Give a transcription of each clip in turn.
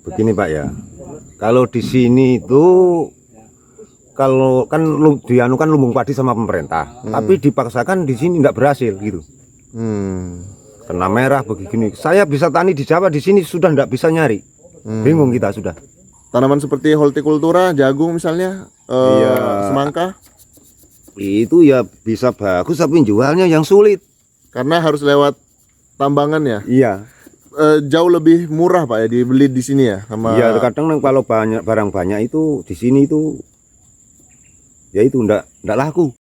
Begini Pak ya, kalau di sini itu kalau kan dianu kan lumbung padi sama pemerintah, tapi dipaksakan di sini tidak berhasil gitu. Kena merah begini. Saya bisa tani di Jawa, di sini sudah tidak bisa nyari. Bingung kita sudah. Tanaman seperti hortikultura, jagung misalnya, semangka, Itu ya bisa bagus, tapi jualnya yang sulit. karena harus lewat tambangan ya. Iya. Jauh lebih murah Pak ya dibeli di sini ya sama. Iya, kadang kalau banyak barang banyak itu di sini itu ya itu ndak laku.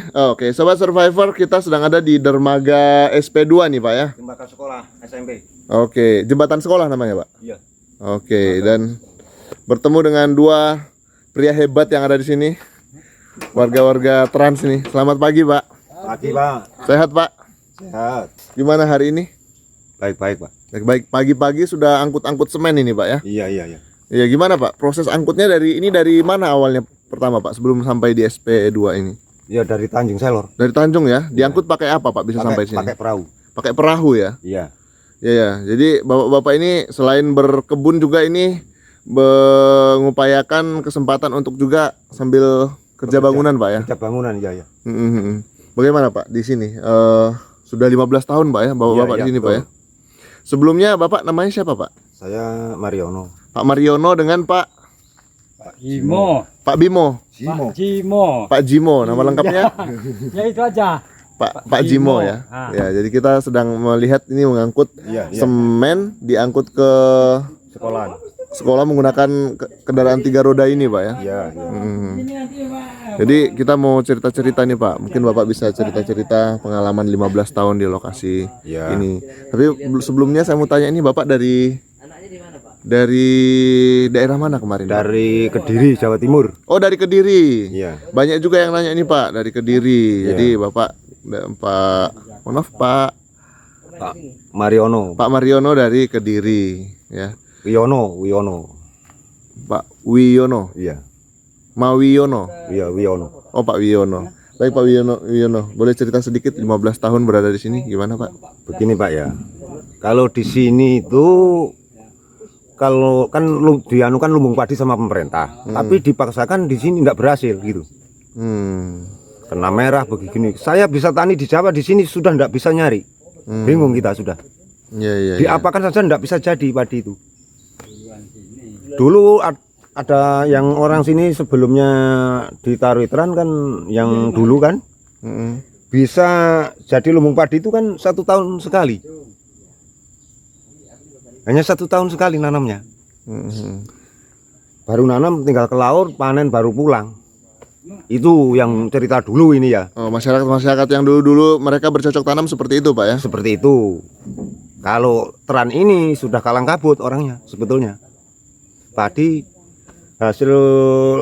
Oke, Sobat Survivor, kita sedang ada di dermaga SP2 nih Pak ya. Jembatan sekolah SMP. Oke, jembatan sekolah namanya Pak. Iya. Oke, dan bertemu dengan dua pria hebat yang ada di sini. Warga-warga Trans nih. Selamat pagi Pak. Pagi Pak. Sehat Pak? Sehat. Gimana hari ini? Baik-baik Pak. Baik, pagi-pagi sudah angkut-angkut semen ini Pak ya. Iya. Iya, gimana Pak? Proses angkutnya dari mana awalnya pertama Pak sebelum sampai di SP2 ini? Ya dari Tanjung Selor. Dari Tanjung ya. Diangkut pakai apa Pak bisa sampai sini? Pakai perahu. Pakai perahu ya. Iya. Ya. Jadi bapak-bapak ini selain berkebun juga ini mengupayakan kesempatan untuk juga sambil kerja bangunan Pak ya. Kerja bangunan ya. Bagaimana Pak di sini? Sudah 15 tahun Pak ya bapak-bapak Iya, di sini betul. Pak ya. Sebelumnya Bapak namanya siapa Pak? Saya Mariono. Pak Mariono dengan Pak Jimo, Pak Bimo. Pak Jimo. Pak Jimo nama lengkapnya? Ya itu aja. Pak Jimo ya. Ah. Ya, jadi kita sedang melihat ini mengangkut Iya. semen diangkut ke Sekolahan. sekolah menggunakan kendaraan 3 roda ini Pak ya. Iya. Jadi kita mau cerita-cerita nih Pak. Mungkin Bapak bisa cerita-cerita pengalaman 15 tahun di lokasi Iya. ini. Tapi sebelumnya saya mau tanya, ini Bapak dari daerah mana kemarin? Dari Kediri, Jawa Timur. Oh, dari Kediri. Iya. Banyak juga yang nanya ini Pak, dari Kediri. Iya. Jadi Bapak Pak Mariono. Pak Mariono dari Kediri ya. Wiono. Pak Wiono, Iya. Mawiono. Iya, Wiono. Oh, Pak Wiono. Baik Pak Wiono, boleh cerita sedikit 15 tahun berada di sini gimana Pak? Begini Pak ya. Kalau di sini itu kalau kan dianu kan lumbung padi sama pemerintah, tapi dipaksakan di sini tidak berhasil gitu. Kena merah begini. Saya bisa tani di Jawa, di sini sudah tidak bisa nyari. Bingung kita sudah. Iya. Diapakan saja tidak bisa jadi padi itu. Dulu ada yang orang sini sebelumnya ditaruh Itran kan, yang dulu kan bisa jadi lumbung padi itu kan 1 tahun sekali. Hanya 1 tahun sekali nanamnya. Baru nanam tinggal ke laut, panen baru pulang. Itu yang cerita dulu ini ya. Oh, masyarakat yang dulu mereka bercocok tanam seperti itu Pak ya? Seperti itu. Kalau Tran ini sudah kalang kabut orangnya sebetulnya. Padi hasil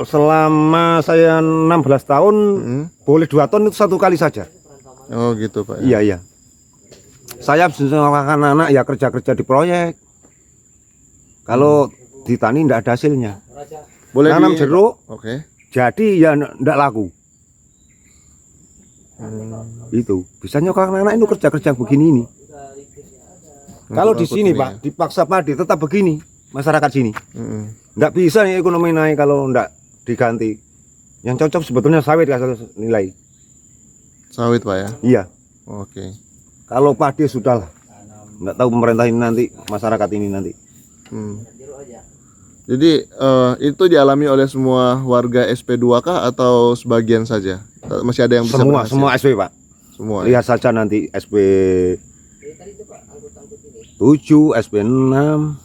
selama saya 16 tahun boleh 2 ton itu 1 kali saja. Oh gitu Pak ya? Iya. Saya bersama anak-anak ya kerja di proyek. Kalau di tani tidak ada hasilnya. Boleh Nanam jeruk, Oke. jadi ya tidak laku. Itu bisa nyokap anak-anak itu kerja begini ini. Kalau di sini Pak dipaksa padi tetap begini masyarakat sini. Nggak bisa nih ekonomi naik kalau nggak diganti. Yang cocok sebetulnya sawit kasih nilai. Sawit Pak ya? Iya. Oke. Kalau padi sudah lah. Nggak tahu pemerintah ini nanti, masyarakat ini nanti. Jadi itu dialami oleh semua warga SP2 kah atau sebagian saja? Masih ada yang bisa berhasil? Semua SP Pak. Semua. Lihat saja nanti SP 7, SP 6,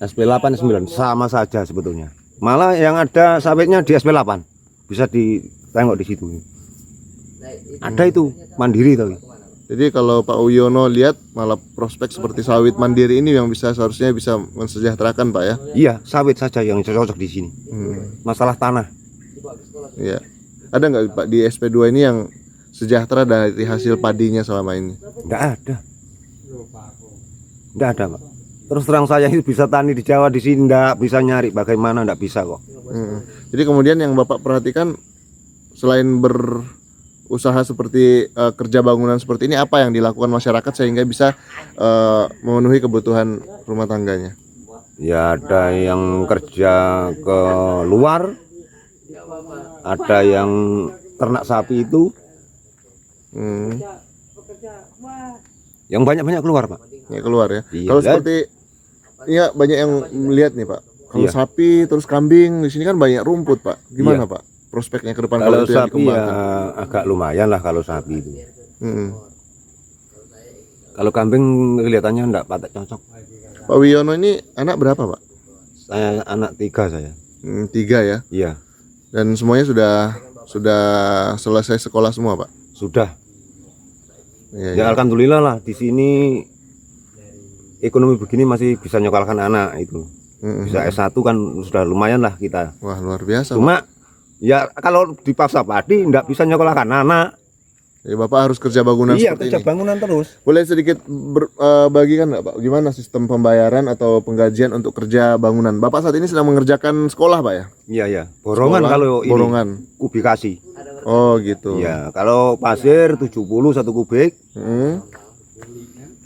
SP 8, 9 sama saja sebetulnya. Malah yang ada sawitnya di SP 8. Bisa ditengok di situ. Ada itu mandiri tapi. Jadi kalau Pak Wiono lihat malah prospek seperti sawit mandiri ini yang seharusnya bisa mensejahterakan Pak ya? Iya, sawit saja yang cocok di sini. Masalah tanah. Iya. Ada nggak Pak di SP2 ini yang sejahtera dari hasil padinya selama ini? Enggak ada. Enggak ada, Pak. Terus terang saya itu bisa tani di Jawa, di sini enggak bisa nyari, bagaimana enggak bisa kok. Jadi kemudian yang Bapak perhatikan selain usaha seperti kerja bangunan seperti ini, apa yang dilakukan masyarakat sehingga bisa memenuhi kebutuhan rumah tangganya? Ya ada yang kerja ke luar, ada yang ternak sapi itu, yang banyak-banyak keluar Pak. Ya keluar ya. Iya, Kalau dan- seperti ya banyak yang melihat nih Pak. Kalau Iya. sapi terus kambing di sini kan banyak rumput Pak. Gimana Iya. Pak? Prospeknya ke depan Kalau kalau itu yang sapi ya dikembangkan. agak lumayan lah kalau sapi itu. Mm-mm. Kalau kambing kelihatannya enggak patek cocok. Pak Wiono ini anak berapa Pak? Saya anak 3 saya. 3 ya. Iya, Dan semuanya sudah selesai sekolah semua Pak. sudah. Iya, Ya iya. alhamdulillah lah di sini ekonomi begini masih bisa nyokalkan anak itu. Mm-mm. Bisa S1 kan sudah lumayan lah kita. Wah luar biasa. Pak. Cuma ya kalau dipaksa padi enggak bisa nyokolahkan anak. Ya, Bapak harus kerja bangunan Iya, seperti kerja ini. bangunan terus. Boleh sedikit bagikan nggak Pak? Gimana sistem pembayaran atau penggajian untuk kerja bangunan? Bapak saat ini sedang mengerjakan sekolah Pak ya? Iya, iya. Borongan Sekolah, kalau ini borongan. kubikasi. Oh gitu. Iya, kalau pasir 70 1 kubik, Mm.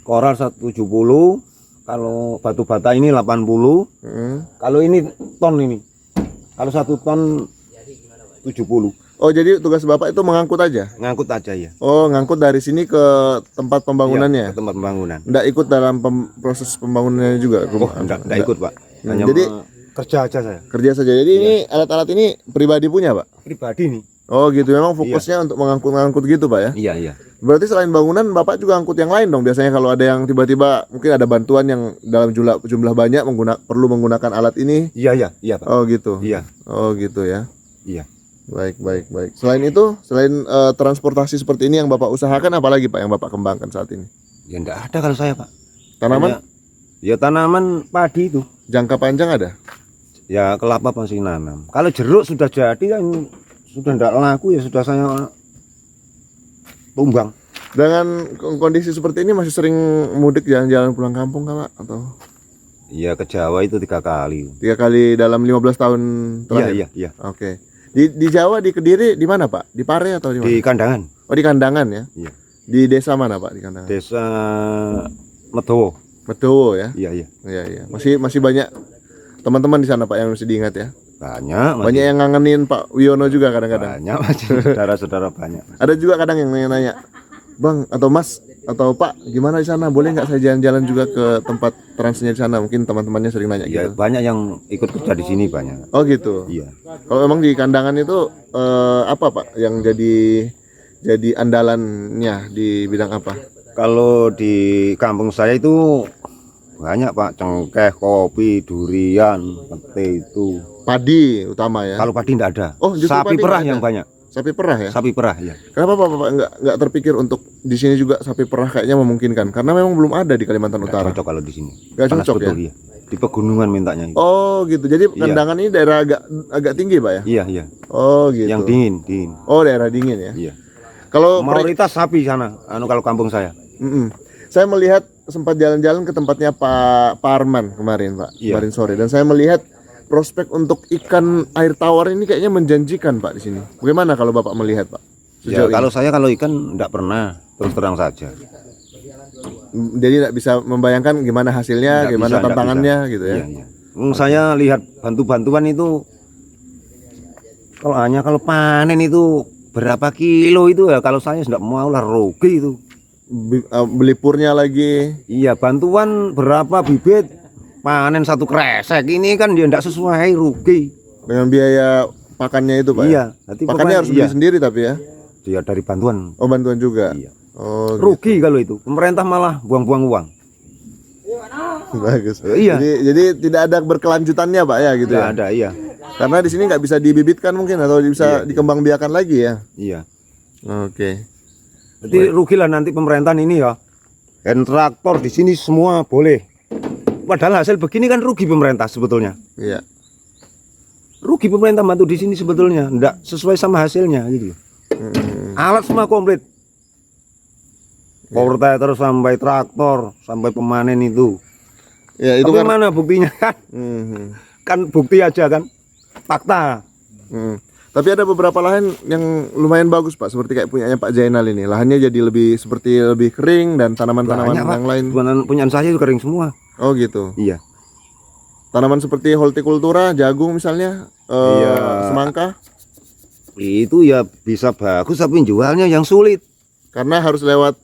koral 170, kalau batu bata ini 80, Mm. kalau ini ton ini. Kalau 1 ton 70. Oh jadi tugas Bapak itu mengangkut aja? Ngangkut aja ya. Oh ngangkut dari sini ke tempat Iya, pembangunannya? ke tempat pembangunan. Nggak ikut dalam proses pembangunannya juga Oh, rumah? enggak ikut, Pak. Hanya Jadi- kerja aja saya. Kerja saja. Jadi ini alat-alat ini pribadi punya Pak? Pribadi nih. Oh gitu, memang fokusnya untuk mengangkut-ngangkut gitu Pak ya? Iya, iya. Berarti selain bangunan Bapak juga angkut yang lain dong. Biasanya kalau ada yang tiba-tiba mungkin ada bantuan yang dalam jumlah banyak perlu menggunakan alat ini. Iya, iya, iya, Pak. Oh gitu. Iya, Oh gitu ya. iya. Baik, baik, baik. Selain itu, selain transportasi seperti ini yang Bapak usahakan, apa lagi Pak yang Bapak kembangkan saat ini? Ya enggak ada kalau saya, Pak. Tanaman Ya tanaman padi itu. jangka panjang ada? Ya kelapa masih nanam. Kalau jeruk sudah jadi kan sudah enggak laku ya sudah saya tumbang. Dengan kondisi seperti ini masih sering mudik jalan-jalan pulang kampung Kak Pak? Atau Iya ke Jawa itu 3 kali. 3 kali dalam 15 tahun Iya, terakhir? iya, iya. Oke. Di Jawa, di Kediri, di mana Pak? Di Pare atau di mana? Di Kandangan. Oh di Kandangan ya? Iya. Di desa mana Pak di Kandangan? Desa Medowo. Medowo ya? Iya, iya. Iya, iya. Masih banyak teman-teman di sana Pak yang masih diingat ya? Banyak, Banyak yang ngangenin Pak Wiono juga kadang-kadang. banyak masih saudara-saudara banyak. Ada juga kadang yang nanya-nanya, Bang atau Mas atau Pak, gimana di sana? Boleh nggak saya jalan-jalan juga ke tempat transnya di sana? Mungkin teman-temannya sering nanya Ya, gitu. banyak yang ikut kerja di sini banyak. Oh gitu. Iya. Kalau memang di Kandangan itu apa Pak yang jadi andalannya di bidang apa? Kalau di kampung saya itu banyak Pak, cengkeh, kopi, durian, pete itu. Padi utama ya. Kalau padi enggak ada. Oh, justru Sapi padi perah nggak yang ada? banyak. Sapi perah ya. Sapi perah ya. Kenapa Bapak nggak terpikir untuk di sini juga sapi perah kayaknya memungkinkan? Karena memang belum ada di Kalimantan Nggak Utara. cocok kalau di sini. Nggak Panas cocok betul, iya. Di pegunungan mintanya itu. Oh gitu. Jadi Kandangan ini daerah agak tinggi Pak ya? Iya, iya. Oh gitu. Yang dingin, dingin. Oh daerah dingin ya. Iya. Kalau Mayoritas sapi sana. Kalau kampung saya. saya melihat sempat jalan-jalan ke tempatnya Pak Arman kemarin Pak, Iya. kemarin sore, dan saya melihat prospek untuk ikan air tawar ini kayaknya menjanjikan Pak di sini. Bagaimana kalau Bapak melihat Pak? Ya, Sejauh kalau saya kalau ikan enggak pernah, terus terang saja. ini. Jadi tidak bisa membayangkan gimana hasilnya, Nggak gimana bisa, nggak tantangannya bisa. gitu ya. Iya, iya. Saya lihat bantu-bantuan itu kalau panen itu berapa kilo itu ya, kalau saya enggak mau lah, rugi itu. Belipurnya lagi. Iya, bantuan berapa bibit panen 1 kresek ini kan dia enggak sesuai, rugi. Dengan biaya pakannya itu Pak. Iya, Ya? nanti Pakannya pokoknya harus beli iya. sendiri tapi ya. Dia dari bantuan. Oh bantuan juga. Iya. Oh gitu. Rugi kalau itu. Pemerintah malah buang-buang uang. Bagus. Iya. Jadi tidak ada berkelanjutannya Pak ya gitu Enggak ya. ada, iya. Karena di sini nggak bisa dibibitkan mungkin atau bisa dikembangbiakan lagi ya. Iya. Oke. Jadi rugilah nanti pemerintahan ini ya. Dan traktor di sini semua boleh. Padahal hasil begini kan rugi pemerintah sebetulnya. Iya. Rugi pemerintah bantu di sini sebetulnya, enggak sesuai sama hasilnya gitu. Alat semua komplit. Power terus sampai traktor, sampai pemanen itu. Ya itu Tapi kan. mana buktinya kan? Mhm. Kan bukti aja kan. Fakta. Mhm. Tapi ada beberapa lahan yang lumayan bagus Pak, seperti kayak punyanya Pak Jainal ini. Lahannya jadi lebih kering dan tanaman-tanaman Banyak, Pak. yang lain. Punyaan saya itu kering semua. Oh gitu. Iya. Tanaman seperti hortikultura, jagung misalnya, Iya. semangka, Itu ya bisa bagus tapi jualnya yang sulit. karena harus lewat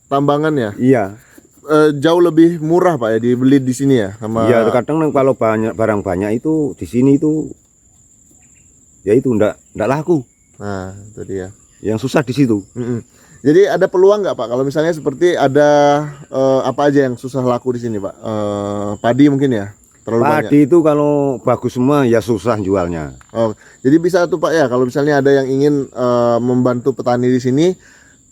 tambangan ya. Iya. Jauh lebih murah Pak ya dibeli di sini ya sama. Iya, kadang kalau barang banyak itu di sini itu ya itu ndak laku. Nah, itu dia. Yang susah di situ. Mm-mm. Jadi ada peluang nggak Pak kalau misalnya seperti ada apa aja yang susah laku di sini Pak? Padi mungkin ya? Terlalu banyak. Padi itu kalau bagus semua ya susah jualnya. Oh, jadi bisa tuh Pak ya kalau misalnya ada yang ingin membantu petani di sini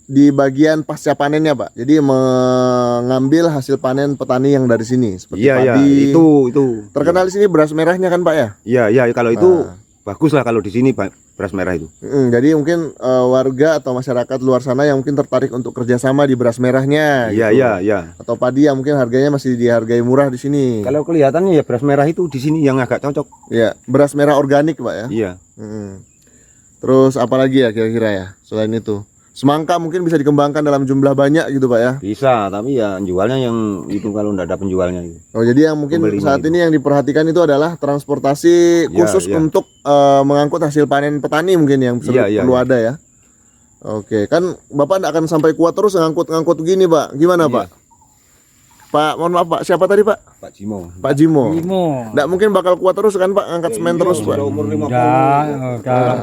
di bagian pasca panennya Pak. Jadi mengambil hasil panen petani yang dari sini seperti Iya, iya, padi. itu. Terkenal di sini beras merahnya kan Pak ya? Iya, iya, kalau itu Nah. bagus lah kalau di sini beras merah itu. Jadi mungkin warga atau masyarakat luar sana yang mungkin tertarik untuk kerjasama di beras merahnya. Iya, gitu. iya, iya. Atau padi yang mungkin harganya masih dihargai murah di sini. Kalau kelihatannya ya beras merah itu di sini yang agak cocok. Ya, beras merah organik Pak ya. Iya. Terus apa lagi ya kira-kira ya selain itu? Semangka mungkin bisa dikembangkan dalam jumlah banyak gitu Pak ya. Bisa, tapi ya jualnya yang itu kalau ndak ada penjualnya itu. Oh jadi yang mungkin Pembelinya saat itu. ini yang diperhatikan itu adalah transportasi Iya, khusus iya. untuk mengangkut hasil panen petani mungkin yang Iya, perlu iya. ada ya. Oke, kan Bapak tidak akan sampai kuat terus ngangkut gini Pak. Gimana Iya. Pak? Pak, mohon maaf Pak, siapa tadi Pak? Pak Jimo. Pak Jimo. Imo. Nggak mungkin bakal kuat terus kan Pak, angkat semen terus Pak. Sudah umur 50. Udah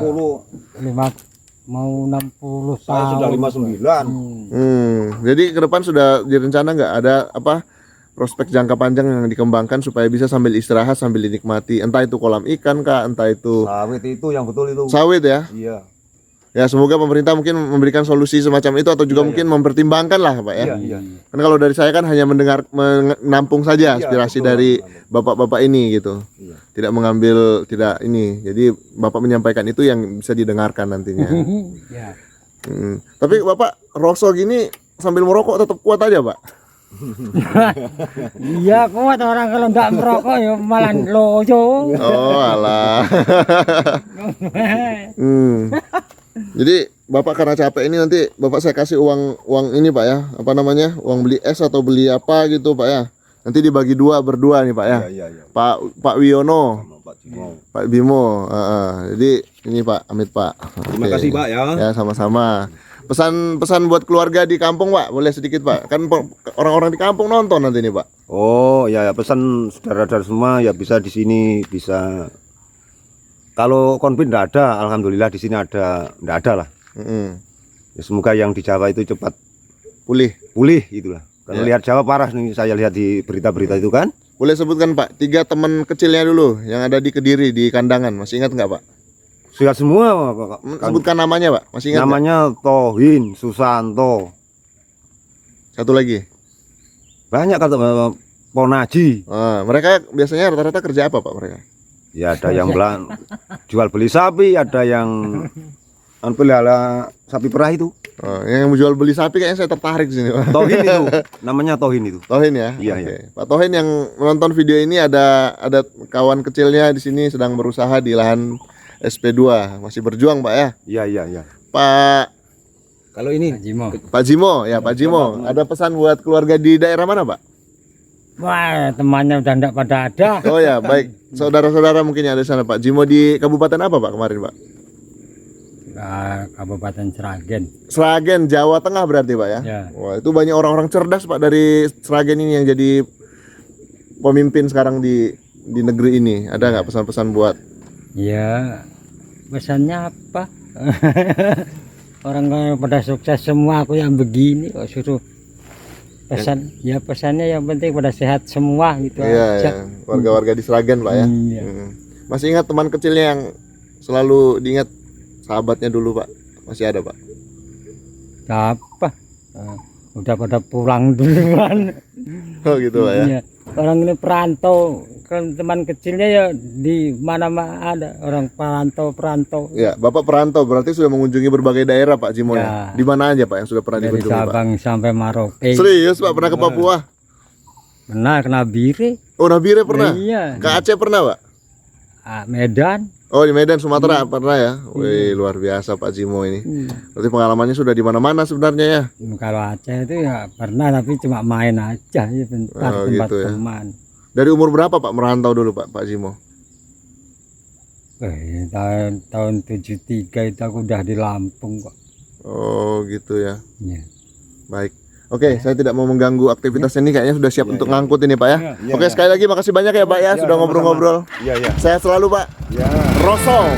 60. mau 60 Saya sudah tahun. 59. Jadi ke depan sudah direncana nggak ada apa prospek jangka panjang yang dikembangkan supaya bisa sambil istirahat sambil dinikmati, entah itu kolam ikan kah, entah itu Sawit itu yang betul itu. sawit ya. Iya. Ya semoga pemerintah mungkin memberikan solusi semacam itu atau juga Iya, mungkin mempertimbangkan lah Pak ya. Iya, iya. Kan kalau dari saya kan hanya menampung saja aspirasi betul, dari Bang. bapak-bapak ini gitu. Iya. Tidak mengambil tidak ini. Jadi Bapak menyampaikan itu yang bisa didengarkan nantinya. Ya. Tapi Bapak rokso gini sambil merokok tetap kuat aja Pak. Iya kuat orang kalau nggak merokok ya malah loyo. Oh alah. Jadi Bapak karena capek ini nanti Bapak saya kasih uang ini Pak ya. Apa namanya? Uang beli es atau beli apa gitu Pak ya. Nanti dibagi berdua nih Pak ya. Iya, iya. Pak Wiono, Sama Pak Jimo. Pak Bimo. Jadi ini Pak, amit Pak. Terima Oke. kasih Pak ya. Ya sama-sama. Pesan buat keluarga di kampung Pak, boleh sedikit Pak. Kan orang-orang di kampung nonton nanti nih Pak. Oh, ya, ya pesan saudara-saudara semua ya bisa di sini bisa. Kalau konflik enggak ada, alhamdulillah di sini enggak ada lah. Ya, semoga yang di Jawa itu cepat pulih itulah. Karena Ya. lihat Jawa parah nih, saya lihat di berita-berita itu kan. Boleh sebutkan Pak 3 teman kecilnya dulu yang ada di Kediri di Kandangan. Masih ingat nggak Pak? Sudah semua Pak. Sebutkan namanya Pak. Masih ingat nggak? Namanya Tohin Susanto. Satu lagi. Banyak kata Ponaji. Mereka biasanya rata-rata kerja apa Pak mereka? Ya ada yang jual beli sapi, ada yang pelihara sapi perah itu. Yang jual beli sapi kayaknya saya tertarik di sini Pak. Tohin itu, namanya Tohin itu. Tohin ya. Iya, Oke. iya. Pak Tohin yang menonton video ini ada kawan kecilnya di sini sedang berusaha di lahan SP2, masih berjuang Pak ya. Iya, iya, iya. Pak Kalau ini Jimo. Pak Jimo ya Pak Jimo. Ada pesan buat keluarga di daerah mana Pak? Wah temannya udah enggak pada ada. Oh ya baik. Saudara-saudara mungkin yang ada di sana Pak. Jimo di kabupaten apa Pak kemarin Pak? Kabupaten Sragen. Sragen, Jawa Tengah berarti Pak ya? Ya. Wah itu banyak orang-orang cerdas Pak dari Sragen ini yang jadi pemimpin sekarang di negeri ini. Ada nggak pesan-pesan buat? Ya pesannya apa? Orang pada sukses semua, aku yang begini kok suruh pesan. Ya pesannya yang penting pada sehat semua gitu Iya, aja. ya. Warga-warga di Sragen Pak ya. Iya. Masih ingat teman kecilnya yang selalu diingat sahabatnya dulu Pak? Masih ada Pak? Apa? Udah pada pulang duluan. Oh gitu Pak ya. Iya. Orang ini perantau, kan teman kecilnya ya di mana-mana ada orang perantau. Ya, Bapak perantau berarti sudah mengunjungi berbagai daerah Pak Jimo ya. Ya. Di mana aja Pak yang sudah pernah Dari dikunjungi Pak? Sabang sampai Merauke. Serius Pak pernah ke Papua? Pernah kena Bire. Oh Nabire pernah? Iya. Ke Aceh pernah Pak? Medan. Oh, di Medan, Sumatera pernah ya? Wih, luar biasa Pak Zimo ini. Berarti pengalamannya sudah di mana-mana sebenarnya ya? Kalau Aceh itu ya pernah, tapi cuma main aja ya, bentar Oh, tempat gitu ya. teman. Dari umur berapa Pak merantau dulu Pak Zimo? Tahun 73 itu aku udah di Lampung kok. Oh, gitu ya. Ya. Baik. Oke, saya tidak mau mengganggu aktivitas ini, kayaknya sudah siap untuk ngangkut ini Pak ya. Iya, Oke, iya. sekali lagi makasih banyak ya Pak ya, Iya, sudah sama-sama. ngobrol-ngobrol. Iya, iya. Sehat selalu Pak. Ya. Rosong.